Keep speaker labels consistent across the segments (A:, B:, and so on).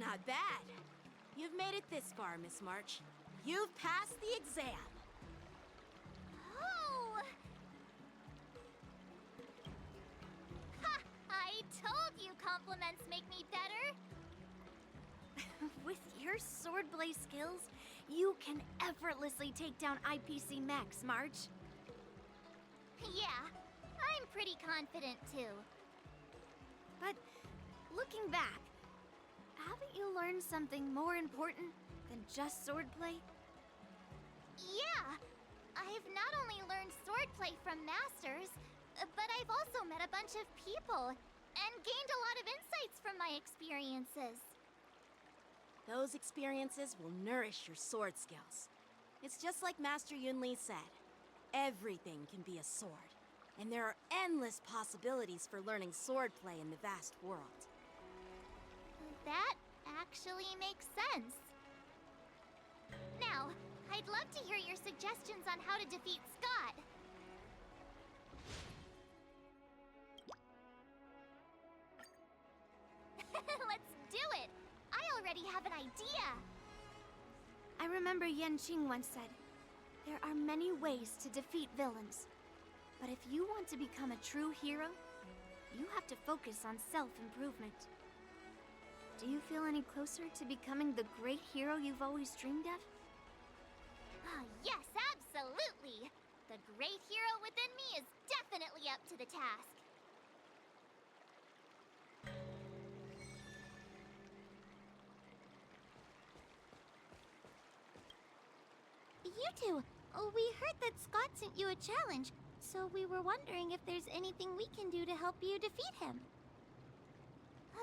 A: Not bad. You've made it this far, Miss March. You've passed the exam.
B: Oh! Ha! I told you compliments make me better.
C: With your swordblade skills, you can effortlessly take down IPC Max, March.
B: Yeah, I'm pretty confident too.
C: But looking back, haven't you learned something more important than just swordplay?
B: Yeah, I've not only learned swordplay from masters, but I've also met a bunch of people and gained a lot of insights from my experiences.
A: Those experiences will nourish your sword skills. It's just like Master Yunli said. Everything can be a sword, and there are endless possibilities for learning swordplay in the vast world.
B: That actually makes sense. Now, I'd love to hear your suggestions on how to defeat Scott. Let's do it! I already have an idea!
C: I remember Yanqing once said, there are many ways to defeat villains. But if you want to become a true hero, you have to focus on self-improvement. Do you feel any closer to becoming the great hero you've always dreamed of?
B: Oh, yes, absolutely! The great hero within me is definitely up to the task. You two, we heard that Scott sent you a challenge, so we were wondering if there's anything we can do to help you defeat him.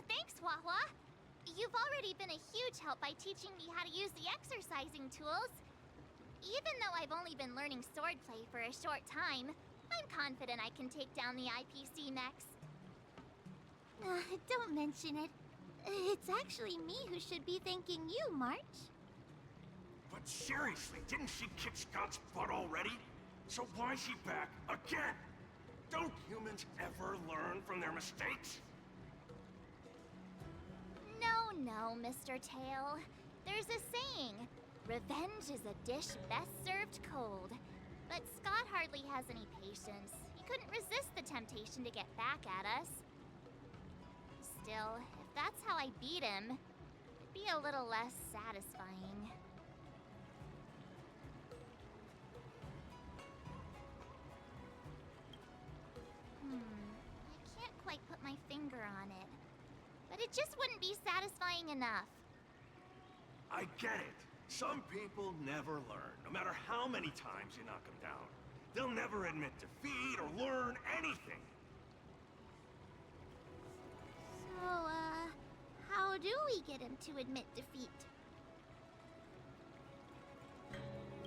B: Thanks, Hua-Hua. You've already been a huge help by teaching me how to use the exercising tools. Even though I've only been learning swordplay for a short time, I'm confident I can take down the IPC mechs. Don't mention it. It's actually me who should be thanking you, March.
D: But seriously, didn't she kick Scott's butt already? So why's she back again? Don't humans ever learn from their mistakes?
B: No, Mr. Tail. There's a saying, revenge is a dish best served cold. But Scott hardly has any patience. He couldn't resist the temptation to get back at us. Still, if that's how I beat him, it'd be a little less satisfying. I can't quite put my finger on it. But it just wouldn't be satisfying enough.
D: I get it. Some people never learn, no matter how many times you knock them down. They'll never admit defeat or learn anything.
B: So, how do we get him to admit defeat?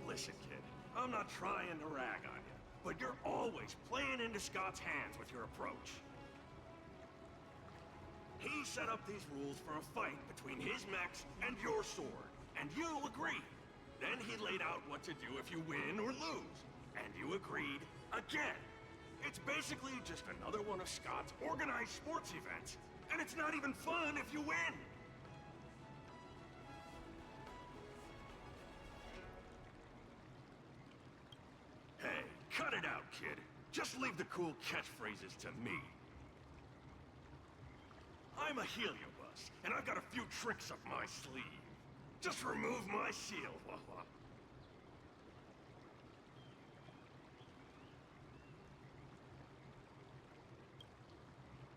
D: Listen, kid, I'm not trying to rag on you, but you're always playing into Scott's hands with your approach. He set up these rules for a fight between his mechs and your sword, and you agreed. Then he laid out what to do if you win or lose, and you agreed again. It's basically just another one of Scott's organized sports events, and it's not even fun if you win. Hey, cut it out, kid. Just leave the cool catchphrases to me. I'm a heliobus, and I've got a few tricks up my sleeve. Just remove my seal, Hua-Hua.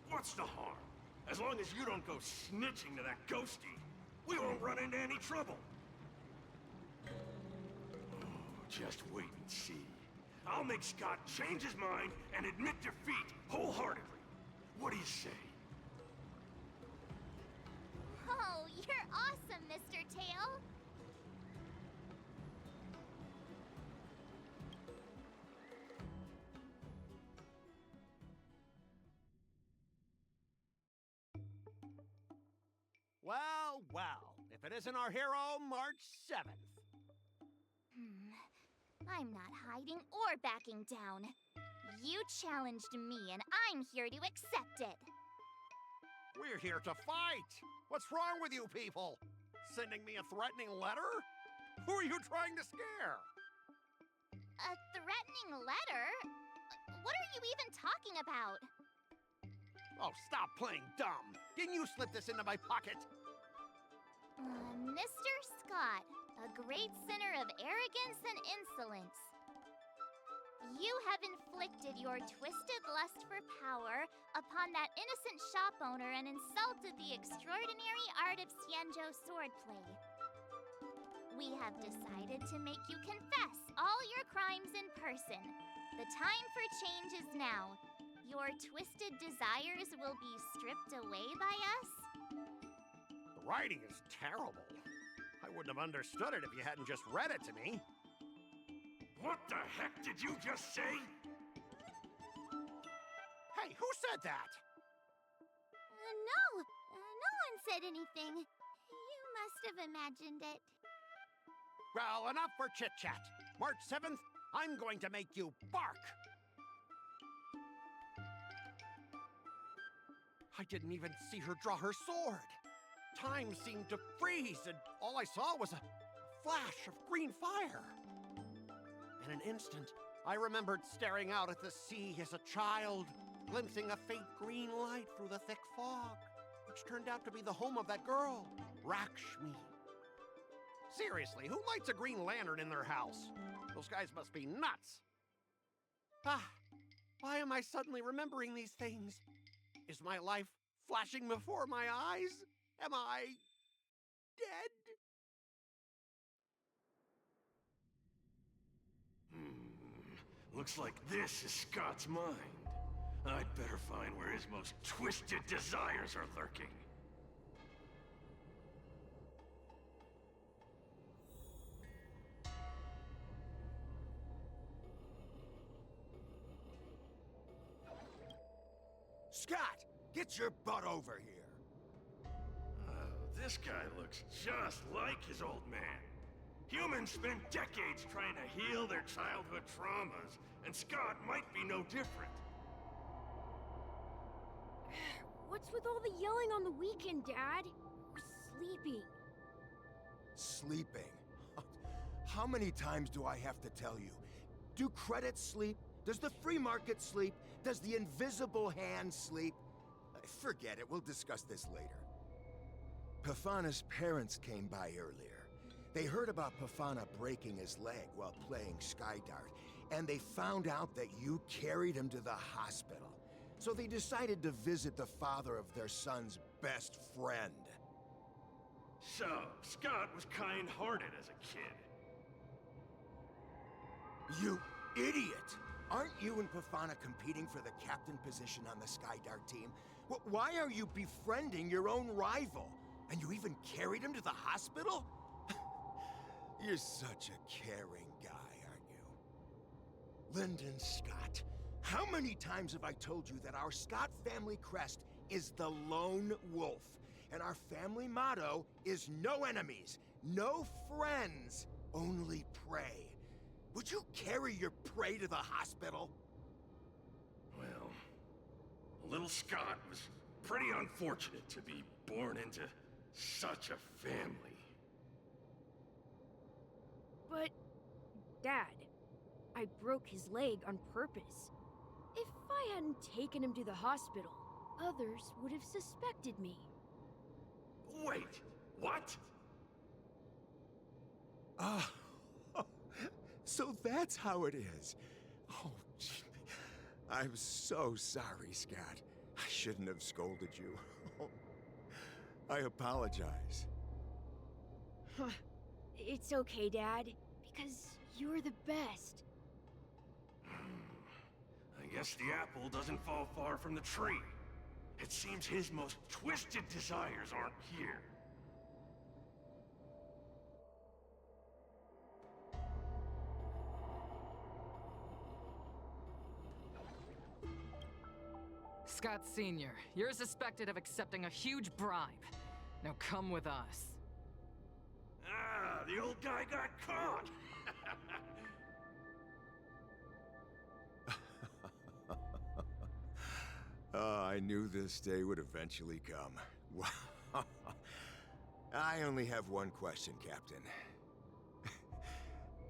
D: What's the harm? As long as you don't go snitching to that ghosty, we won't run into any trouble. Oh, just wait and see. I'll make Scott change his mind and admit defeat wholeheartedly. What do you say?
B: Oh, you're awesome, Mr. Tail!
E: Well, well, if it isn't our hero, March 7th.
B: I'm not hiding or backing down. You challenged me, and I'm here to accept it.
E: We're here to fight! What's wrong with you people? Sending me a threatening letter? Who are you trying to scare?
B: A threatening letter? What are you even talking about?
E: Oh, stop playing dumb! Didn't you slip this into my pocket?
B: Mr. Scott, a great sinner of arrogance and insolence. You have inflicted your twisted lust for power upon that innocent shop owner and insulted the extraordinary art of Xianzhou swordplay. We have decided to make you confess all your crimes in person. The time for change is now. Your twisted desires will be stripped away by us.
E: The writing is terrible. I wouldn't have understood it if you hadn't just read it to me.
D: What the heck did you just say?
E: Hey, who said that?
B: No one said anything. You must have imagined it.
E: Well, enough for chit-chat. March 7th, I'm going to make you bark. I didn't even see her draw her sword. Time seemed to freeze, and all I saw was a flash of green fire. In an instant, I remembered staring out at the sea as a child, glimpsing a faint green light through the thick fog, which turned out to be the home of that girl, Rakshmi. Seriously, who lights a green lantern in their house? Those guys must be nuts. Why am I suddenly remembering these things? Is my life flashing before my eyes? Am I dead?
D: Looks like this is Scott's mind. I'd better find where his most twisted desires are lurking.
F: Scott, get your butt over here.
D: Oh, this guy looks just like his old man. Humans spent decades trying to heal their childhood traumas, and Scott might be no different.
G: What's with all the yelling on the weekend, Dad? We're sleeping.
F: Sleeping? How many times do I have to tell you? Do credits sleep? Does the free market sleep? Does the invisible hand sleep? Forget it, we'll discuss this later. Pafana's parents came by earlier. They heard about Pafana breaking his leg while playing Skydart, and they found out that you carried him to the hospital. So they decided to visit the father of their son's best friend.
D: So, Scott was kind-hearted as a kid.
F: You idiot! Aren't you and Pafana competing for the captain position on the Skydart team? Why are you befriending your own rival? And you even carried him to the hospital? You're such a caring guy, aren't you? Lyndon Scott, how many times have I told you that our Scott family crest is the Lone Wolf, and our family motto is no enemies, no friends, only prey. Would you carry your prey to the hospital?
D: Well, little Scott was pretty unfortunate to be born into such a family.
G: But, Dad, I broke his leg on purpose. If I hadn't taken him to the hospital, others would have suspected me.
D: Wait, what?
F: Ah, so that's how it is. Oh, gee. I'm so sorry, Scott. I shouldn't have scolded you. I apologize.
G: It's okay, Dad, because you're the best.
D: I guess the apple doesn't fall far from the tree. It seems his most twisted desires aren't here.
H: Scott Sr., you're suspected of accepting a huge bribe. Now come with us.
D: Ah, the old guy got caught!
F: I knew this day would eventually come. Wow. I only have one question, Captain.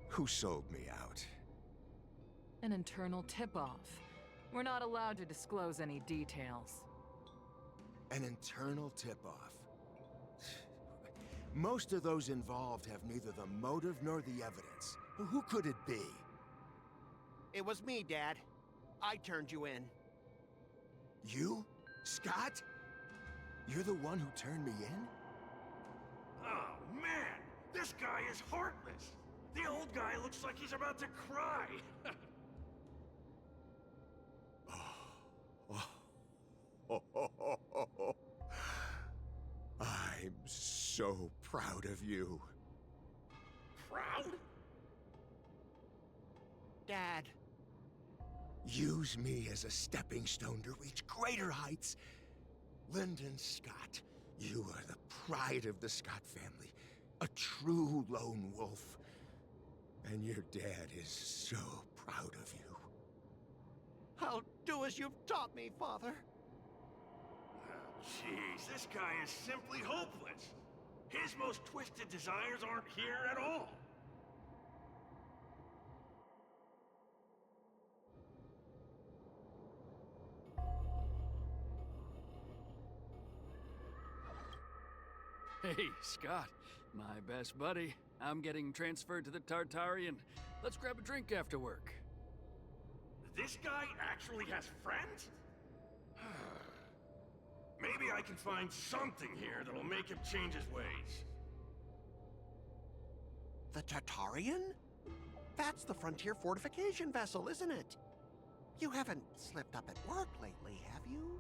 F: Who sold me out?
H: An internal tip-off. We're not allowed to disclose any details.
F: An internal tip-off. Most of those involved have neither the motive nor the evidence. Who could it be?
E: It was me, Dad. I turned you in.
F: You? Scott? You're the one who turned me in?
D: Oh, man! This guy is heartless! The old guy looks like he's about to cry!
F: I'm so proud of you.
D: Proud?
E: Dad.
F: Use me as a stepping stone to reach greater heights. Lyndon Scott, you are the pride of the Scott family. A true lone wolf. And your dad is so proud of you.
E: I'll do as you've taught me, Father.
D: Jeez, this guy is simply hopeless. His most twisted desires aren't here at all.
I: Hey, Scott. My best buddy. I'm getting transferred to the Tartarian. Let's grab a drink after work.
D: This guy actually has friends? Maybe I can find something here that'll make him change his ways.
E: The Tartarian? That's the frontier fortification vessel, isn't it? You haven't slipped up at work lately, have you?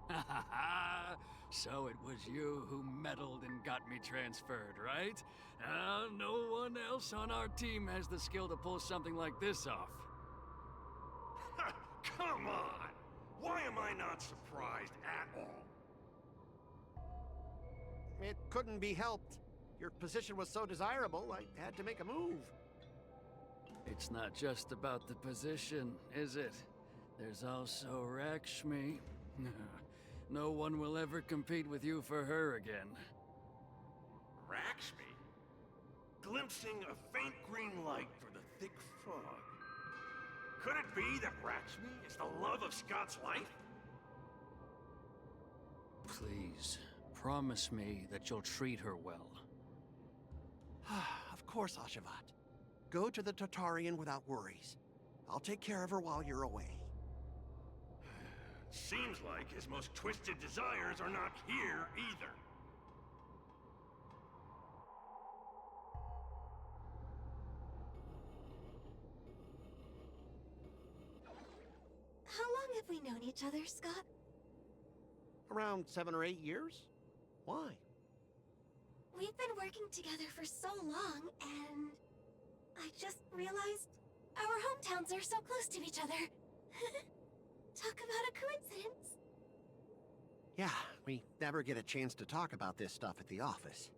I: Ha ha ha! So it was you who meddled and got me transferred, right? No one else on our team has the skill to pull something like this off.
D: Come on! Why am I not surprised at all?
E: It couldn't be helped. Your position was so desirable, I had to make a move.
I: It's not just about the position, is it? There's also Rakshmi. No one will ever compete with you for her again.
D: Rakshmi? Glimpsing a faint green light through the thick fog. Could it be that Rakshmi is the love of Scott's life?
I: Please, promise me that you'll treat her well.
E: Of course, Ashavat. Go to the Tartarian without worries. I'll take care of her while you're away.
D: Seems like his most twisted desires are not here either.
B: How long have we known each other, Scott?
E: Around 7 or 8 years? Why?
B: We've been working together for so long, and I just realized our hometowns are so close to each other. Talk about a coincidence.
E: Yeah, we never get a chance to talk about this stuff at the office.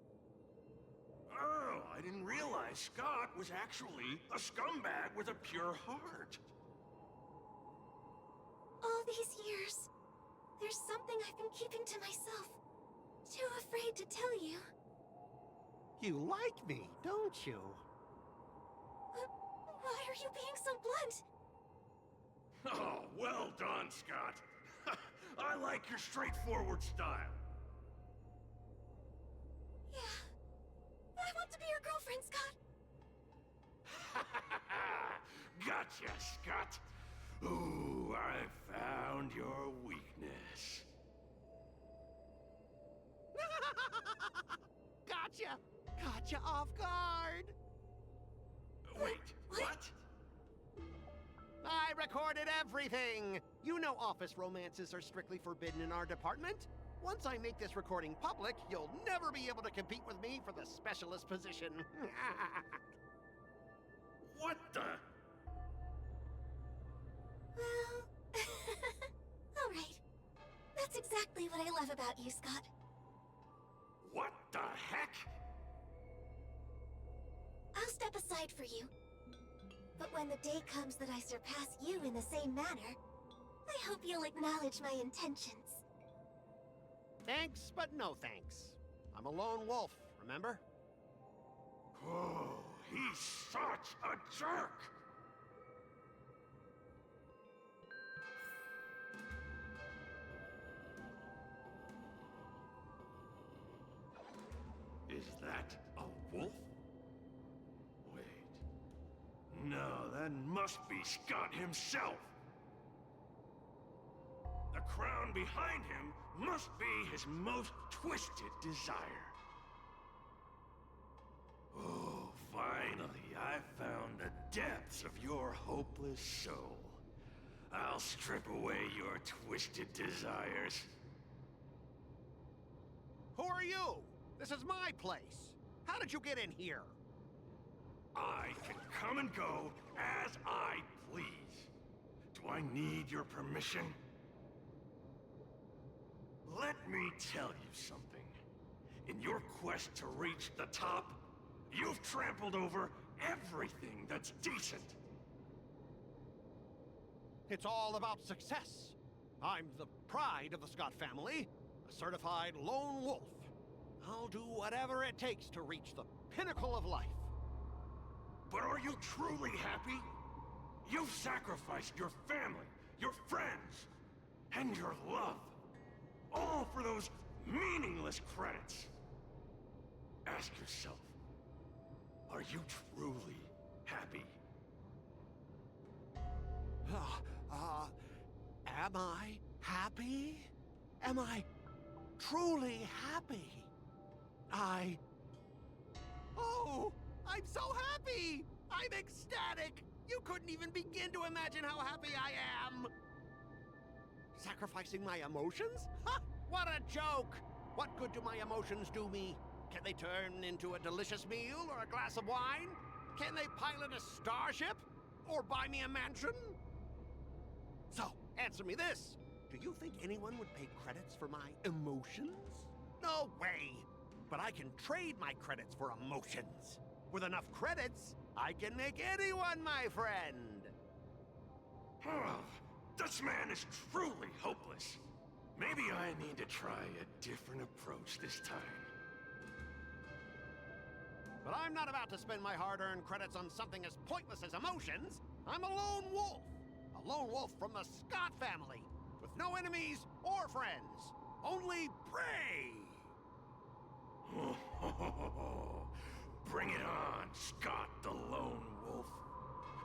D: Oh, I didn't realize Scott was actually a scumbag with a pure heart.
B: All these years, there's something I've been keeping to myself. Too afraid to tell you.
E: You like me, don't you?
B: Why are you being so blunt?
D: Oh, well done, Scott. I like your straightforward style.
B: Yeah. I want to be your girlfriend, Scott.
D: Gotcha, Scott. Ooh, I found your weakness.
E: Gotcha! Gotcha off guard!
D: Wait, what?
E: I recorded everything! You know office romances are strictly forbidden in our department. Once I make this recording public, you'll never be able to compete with me for the specialist position.
D: What the?
B: Well... Alright. That's exactly what I love about you, Scott.
D: What the heck?
B: I'll step aside for you. But when the day comes that I surpass you in the same manner, I hope you'll acknowledge my intentions.
E: Thanks, but no thanks. I'm a lone wolf, remember?
D: Oh, he's such a jerk! Is that a wolf? Wait. No, that must be Scott himself. The crown behind him must be his most twisted desire. Oh, finally, I found the depths of your hopeless soul. I'll strip away your twisted desires.
E: Who are you? This is my place. How did you get in here?
D: I can come and go as I please. Do I need your permission? Let me tell you something. In your quest to reach the top, you've trampled over everything that's decent.
E: It's all about success. I'm the pride of the Scott family, a certified lone wolf. I'll do whatever it takes to reach the pinnacle of life.
D: But are you truly happy? You've sacrificed your family, your friends, and your love. All for those meaningless credits. Ask yourself, are you truly happy?
E: Am I happy? Am I truly happy? Oh, I'm so happy! I'm ecstatic! You couldn't even begin to imagine how happy I am! Sacrificing my emotions? Ha! What a joke! What good do my emotions do me? Can they turn into a delicious meal or a glass of wine? Can they pilot a starship? Or buy me a mansion? So, answer me this. Do you think anyone would pay credits for my emotions? No way! But I can trade my credits for emotions. With enough credits, I can make anyone my friend.
D: This man is truly hopeless. Maybe I need to try a different approach this time.
E: But I'm not about to spend my hard-earned credits on something as pointless as emotions. I'm a lone wolf. A lone wolf from the Scott family, with no enemies or friends. Only prey!
D: Bring it on, Scott the Lone Wolf.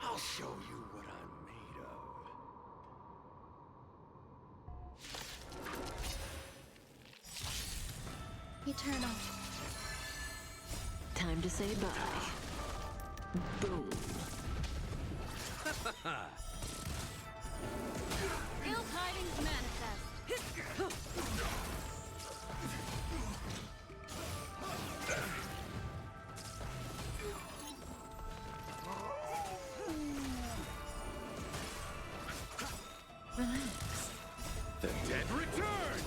D: I'll show you what I'm made of.
B: Eternal.
A: Time to say bye. Boom.
C: Ill tidings manifest.
A: Relax.
D: The dead return!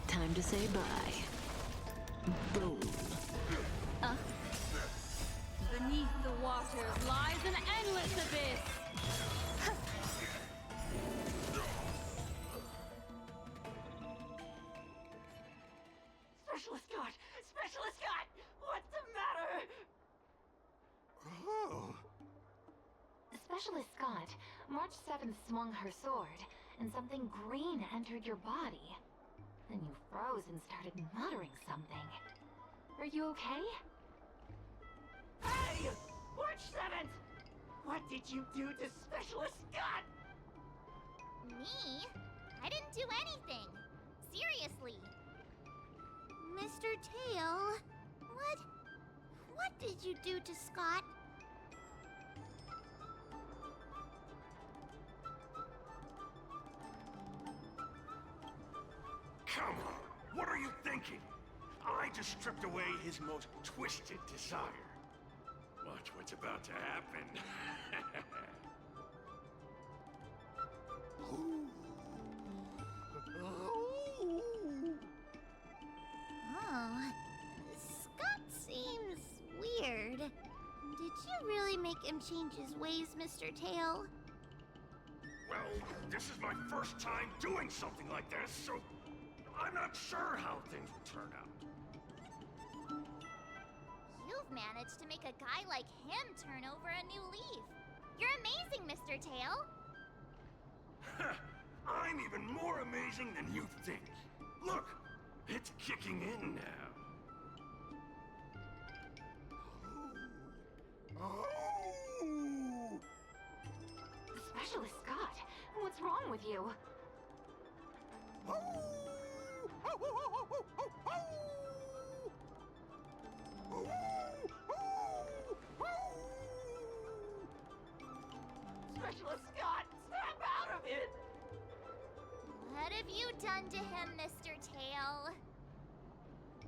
A: Time to say bye. Boom.
C: Beneath the waters lies an endless abyss.
A: Specialist Scott! Specialist Scott! What's the matter?
E: Oh.
J: Specialist Scott, March 7th swung her sword, and something green entered your body. Then you froze and started muttering something. Are you okay?
A: Hey! March 7th! What did you do to Specialist Scott?
B: Me? I didn't do anything. Seriously. Mr. Tail, what did you do to Scott?
D: Come on, what are you thinking? I just stripped away his most twisted desire. Watch what's about to happen.
B: Oh, Scott seems weird. Did you really make him change his ways, Mr. Tail?
D: Well, this is my first time doing something like this, so I'm not sure how things will turn out.
B: You've managed to make a guy like him turn over a new leaf. You're amazing, Mr. Tail.
D: I'm even more amazing than you think. Look, it's kicking in now. Oh.
J: Specialist Scott, what's wrong with you?
B: Specialist Scott, snap out of it! What have you done to him, Mr. Tail?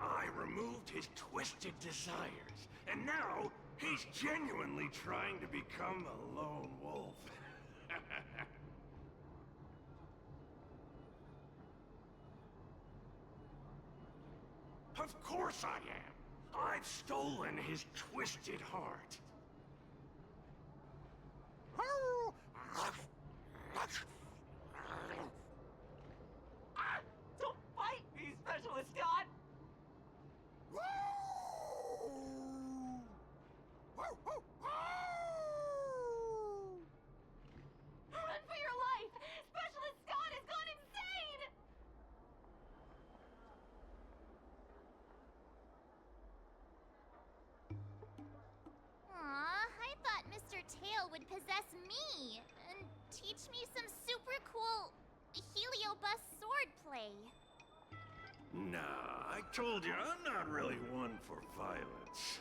D: I removed his twisted desires, and now he's genuinely trying to become a lone wolf. Of course I am. I've stolen his twisted heart.
K: Don't fight me, Specialist Scott!
B: Run for your life! Specialist Scott has gone insane! Aw, I thought Mr. Tail would possess me and teach me some super cool Heliobus swordplay.
D: Nah, I told you I'm not really one for violence.